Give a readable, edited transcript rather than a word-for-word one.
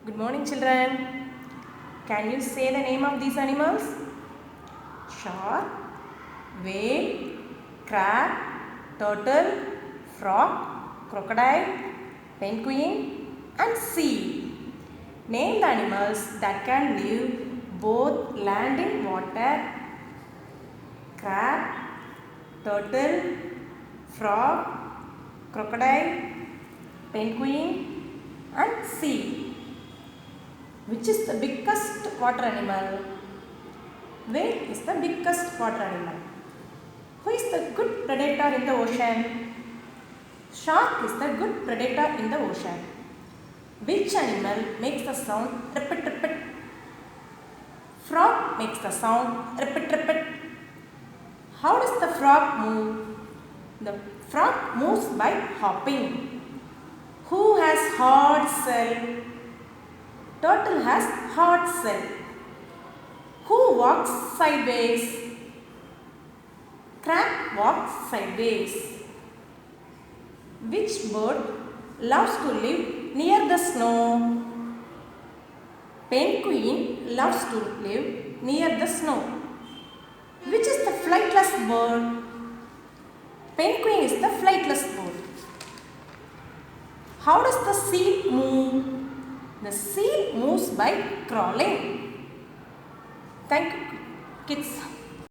Good morning, children. Can you say the name of these animals? Shark, whale, crab, turtle, frog, crocodile, penguin, and seal. Name the animals that can live both land and water. Crab, turtle, frog, crocodile, penguin, and seal. Which is the biggest water animal? Whale is the biggest water animal. Who is the good predator in the ocean? Shark is the good predator in the ocean. Which animal makes the sound ripit ripit? Frog makes the sound ripit ripit. How does the frog move? The frog moves by hopping. Who has hard shell? Turtle has hard shell. Who walks sideways? Crab walks sideways. Which bird loves to live near the snow? Penguin loves to live near the snow. Which is the flightless bird? Penguin is the flightless bird. How does the seal move? The seal moves by crawling. Thank you, kids.